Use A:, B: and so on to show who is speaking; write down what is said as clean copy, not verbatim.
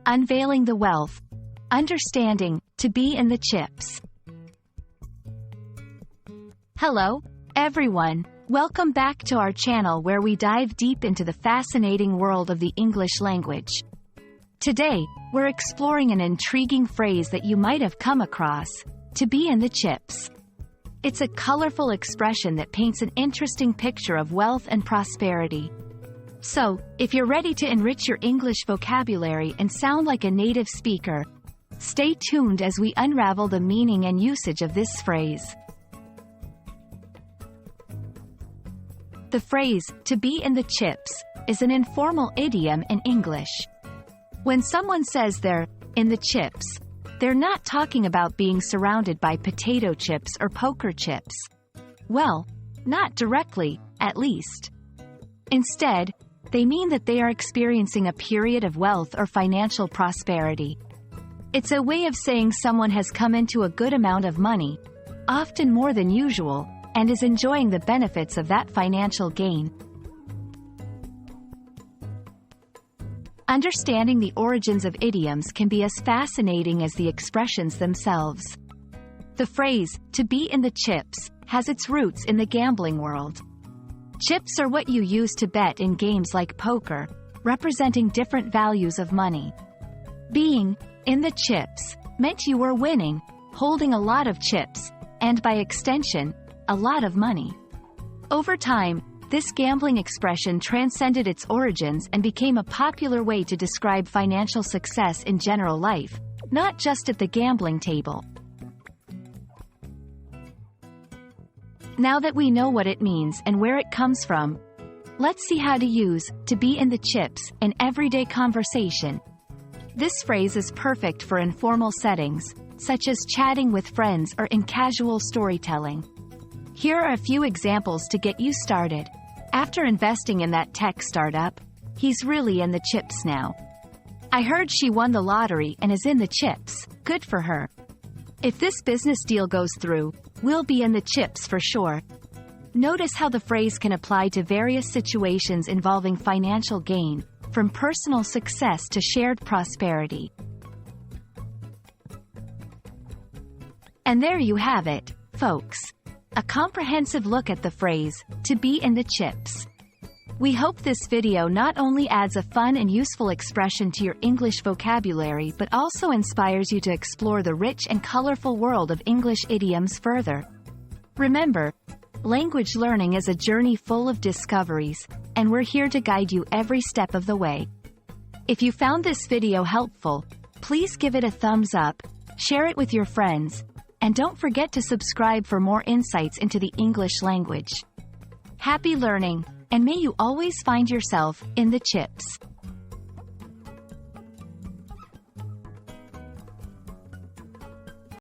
A: Unveiling the Wealth. Understanding, to be in the chips. Hello, everyone. Welcome back to our channel where we dive deep into the fascinating world of the English language. Today, we're exploring an intriguing phrase that you might have come across, to be in the chips. It's a colorful expression that paints an interesting picture of wealth and prosperity. So, if you're ready to enrich your English vocabulary and sound like a native speaker, stay tuned as we unravel the meaning and usage of this phrase. The phrase, to be in the chips, is an informal idiom in English. When someone says they're in the chips, they're not talking about being surrounded by potato chips or poker chips. Well, not directly, at least. Instead, they mean that they are experiencing a period of wealth or financial prosperity. It's a way of saying someone has come into a good amount of money, often more than usual, and is enjoying the benefits of that financial gain. Understanding the origins of idioms can be as fascinating as the expressions themselves. The phrase, to be in the chips, has its roots in the gambling world. Chips are what you use to bet in games like poker, representing different values of money. Being in the chips meant you were winning, holding a lot of chips, and by extension, a lot of money. Over time, this gambling expression transcended its origins and became a popular way to describe financial success in general life, not just at the gambling table. Now that we know what it means and where it comes from, let's see how to use to be in the chips in everyday conversation. This phrase is perfect for informal settings, such as chatting with friends or in casual storytelling. Here are a few examples to get you started. After investing in that tech startup, he's really in the chips now. I heard she won the lottery and is in the chips. Good for her. If this business deal goes through, we'll be in the chips for sure. Notice how the phrase can apply to various situations involving financial gain, from personal success to shared prosperity. And there you have it, folks. A comprehensive look at the phrase, to be in the chips. We hope this video not only adds a fun and useful expression to your English vocabulary but also inspires you to explore the rich and colorful world of English idioms further. Remember, language learning is a journey full of discoveries, and we're here to guide you every step of the way. If you found this video helpful, please give it a thumbs up, share it with your friends, and don't forget to subscribe for more insights into the English language. Happy learning, and may you always find yourself in the chips.